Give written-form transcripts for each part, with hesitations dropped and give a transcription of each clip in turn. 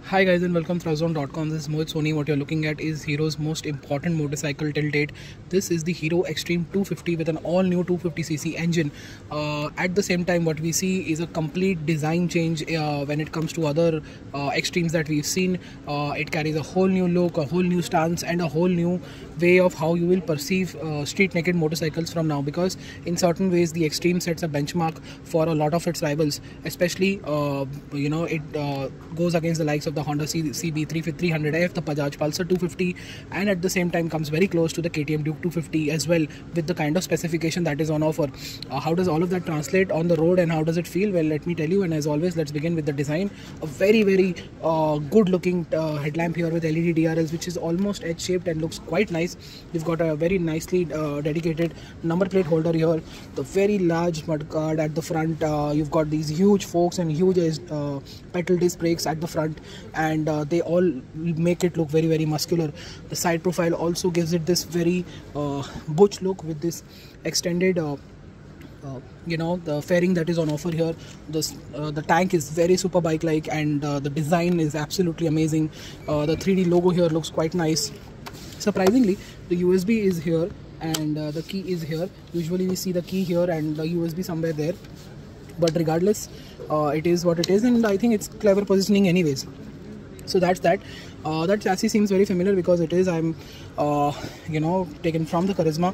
Hi guys and welcome to Thrustzone.com. This is Mohit Soni. What you're looking at is Hero's most important motorcycle till date. This is the Hero Extreme 250 with an all-new 250cc engine. At the same time, what we see is a complete design change when it comes to other Extremes that we've seen. It carries a whole new look, a whole new stance, and a whole new way of how you will perceive street-naked motorcycles from now. Because in certain ways, the Extreme sets a benchmark for a lot of its rivals, especially it goes against the likes of the Honda CB 300F, the Bajaj Pulsar 250, and at the same time comes very close to the KTM Duke 250 as well, with the kind of specification that is on offer. How does all of that translate on the road and how does it feel? Well, let me tell you, and as always, let's begin with the design. A very good looking headlamp here with LED DRLs, which is almost edge shaped and looks quite nice. You've got a very nicely dedicated number plate holder here, the very large mudguard at the front. You've got these huge forks and huge pedal disc brakes at the front, and they all make it look very muscular. The side profile also gives it this very butch look with this extended the fairing that is on offer here. The tank is very super bike like, and the design is absolutely amazing. The 3D logo here looks quite nice. Surprisingly, the USB is here and the key is here. Usually we see the key here and the USB somewhere there, but regardless, it is what it is, and I think it's clever positioning anyways. So that's that. That chassis seems very familiar because it is taken from the Charisma,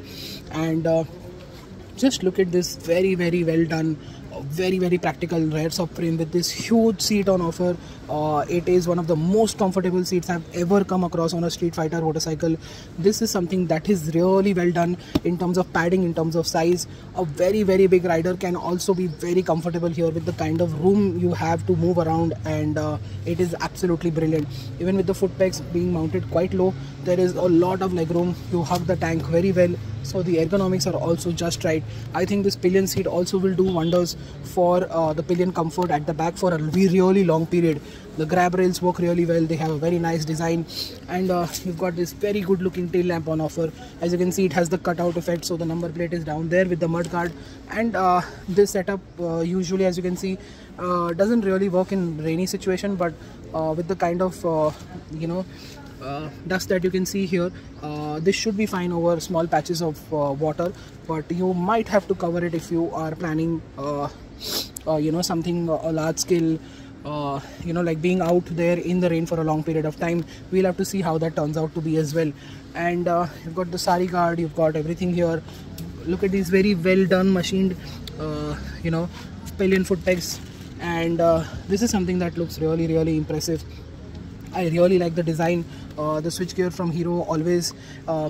and just look at this very well done, very practical rear subframe with this huge seat on offer. It is one of the most comfortable seats I've ever come across on a street fighter motorcycle. This is something that is really well done in terms of padding, in terms of size. A very big rider can also be very comfortable here with the kind of room you have to move around, and it is absolutely brilliant. Even with the foot pegs being mounted quite low, there is a lot of leg room. You hug the tank very well, so the ergonomics are also just right. I think this pillion seat also will do wonders for the pillion comfort at the back for a really long period. The grab rails work really well. They have a very nice design, and you've got this very good looking tail lamp on offer. As you can see, it has the cutout effect, so the number plate is down there with the mud guard, and this setup usually, as you can see, doesn't really work in rainy situation, but with the kind of dust that you can see here, this should be fine over small patches of water, but you might have to cover it if you are planning something a large scale, like being out there in the rain for a long period of time. We'll have to see how that turns out to be as well. And you've got the sari guard, you've got everything here. Look at these very well done machined pillion foot pegs, and this is something that looks really impressive. I really like the design. The switchgear from Hero always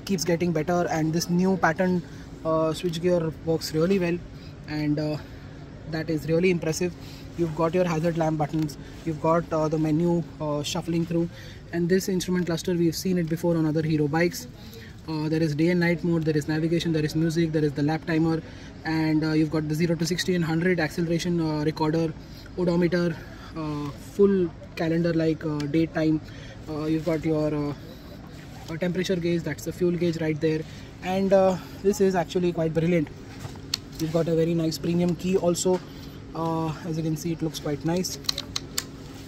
keeps getting better, and this new pattern switchgear works really well, and that is really impressive. You've got your hazard lamp buttons, you've got the menu shuffling through, and this instrument cluster, we've seen it before on other Hero bikes. There is day and night mode, there is navigation, there is music, there is the lap timer, and you've got the 0 to 60 and 100 acceleration recorder, odometer, full calendar like date time. You've got your temperature gauge, that's the fuel gauge right there, and this is actually quite brilliant. You've got a very nice premium key also. As you can see, it looks quite nice.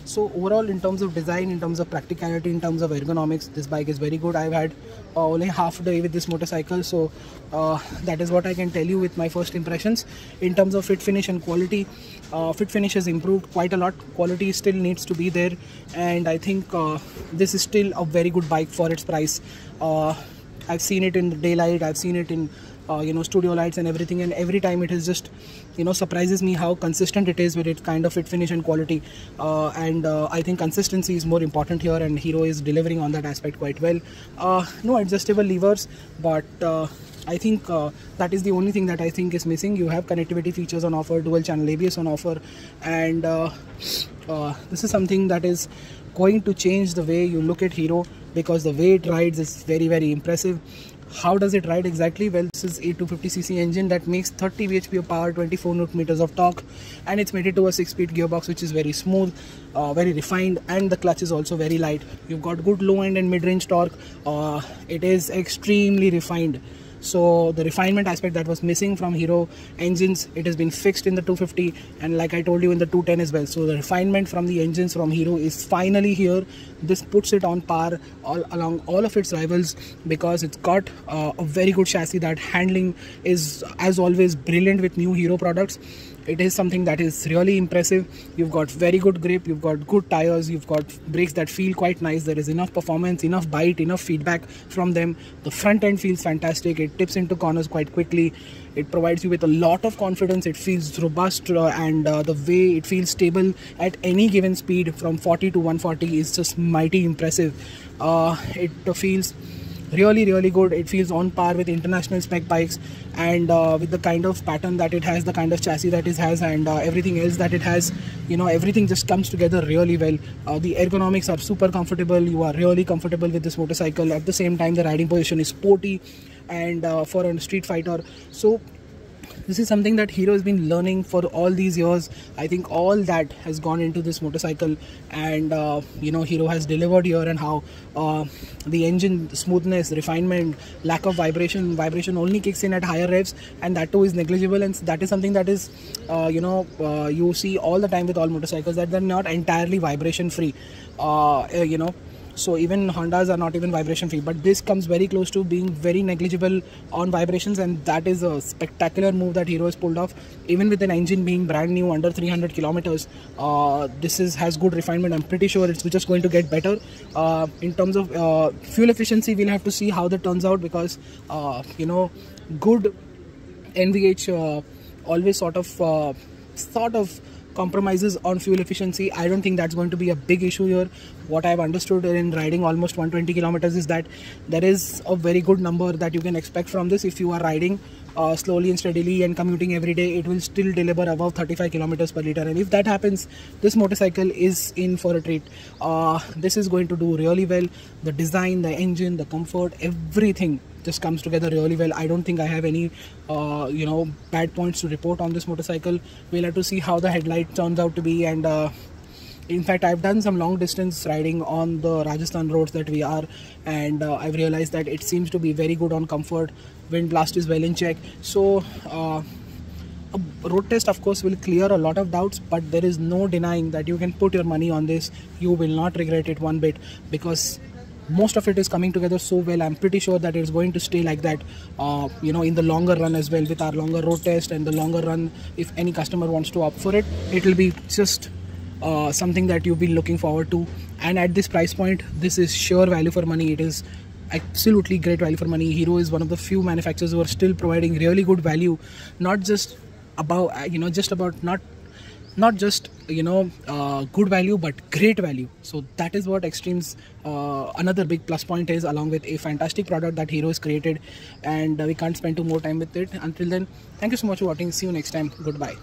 So overall, in terms of design, in terms of practicality, in terms of ergonomics, this bike is very good. I've had only half a day with this motorcycle, so that is what I can tell you with my first impressions. In terms of fit finish and quality, fit finish has improved quite a lot. Quality still needs to be there, and I think this is still a very good bike for its price. I've seen it in the daylight, I've seen it in studio lights and everything, and every time it is just surprises me how consistent it is with its kind of fit finish and quality, and I think consistency is more important here, and Hero is delivering on that aspect quite well. No adjustable levers, but I think that is the only thing that I think is missing. You have connectivity features on offer, dual channel ABS on offer, and this is something that is going to change the way you look at Hero, because the way it rides is very impressive. How does it ride exactly? Well, this is a 250cc engine that makes 30 bhp of power, 24 Nm of torque, and it's mated to a 6-speed gearbox, which is very smooth, very refined, and the clutch is also very light. You've got good low end and mid-range torque. It is extremely refined. So the refinement aspect that was missing from Hero engines, it has been fixed in the 250, and like I told you, in the 210 as well. So the refinement from the engines from Hero is finally here. This puts it on par along all of its rivals, because it's got a very good chassis. That handling is, as always, brilliant with new Hero products. It is something that is really impressive. You've got very good grip, you've got good tires, you've got brakes that feel quite nice. There is enough performance, enough bite, enough feedback from them. The front end feels fantastic. It tips into corners quite quickly. It provides you with a lot of confidence. It feels robust, and the way it feels stable at any given speed from 40 to 140 is just mighty impressive. It feels really good. It feels on par with international spec bikes, and with the kind of pattern that it has, the kind of chassis that it has, and everything else that it has, you know, everything just comes together really well. The ergonomics are super comfortable. You are really comfortable with this motorcycle. At the same time, the riding position is sporty, and for a street fighter. So this is something that Hero has been learning for all these years. I think all that has gone into this motorcycle, and you know, Hero has delivered here. And how the engine smoothness, refinement, lack of vibration only kicks in at higher revs, and that too is negligible. And that is something that is you see all the time with all motorcycles, that they're not entirely vibration free. You know, so even Hondas are not even vibration free, but this comes very close to being very negligible on vibrations, and that is a spectacular move that Hero has pulled off. Even with an engine being brand new, under 300 kilometers, this has good refinement. I'm pretty sure it's just going to get better. In terms of fuel efficiency, we'll have to see how that turns out, because you know, good NVH always sort of compromises on fuel efficiency. I don't think that's going to be a big issue here. What I've understood in riding almost 120 kilometers is that there is a very good number that you can expect from this. If you are riding slowly and steadily and commuting every day, it will still deliver above 35 kilometers per liter. And if that happens, this motorcycle is in for a treat. This is going to do really well. The design, the engine, the comfort, everything just comes together really well. I don't think I have any you know, bad points to report on this motorcycle. We'll have to see how the headlight turns out to be. And in fact, I've done some long distance riding on the Rajasthan roads that we are, and I've realized that it seems to be very good on comfort. Wind blast is well in check. So a road test of course will clear a lot of doubts, but there is no denying that you can put your money on this. You will not regret it one bit, because most of it is coming together so well. I'm pretty sure that it's going to stay like that, you know, in the longer run as well. With our longer road test and the longer run, if any customer wants to opt for it, it will be just something that you've been looking forward to. And at this price point, this is sure value for money. It is absolutely great value for money. Hero is one of the few manufacturers who are still providing really good value, not just about not just good value, but great value. So that is what Extreme's another big plus point is, along with a fantastic product that Hero has created. And we can't spend too more time with it. Until then, thank you so much for watching. See you next time. Goodbye.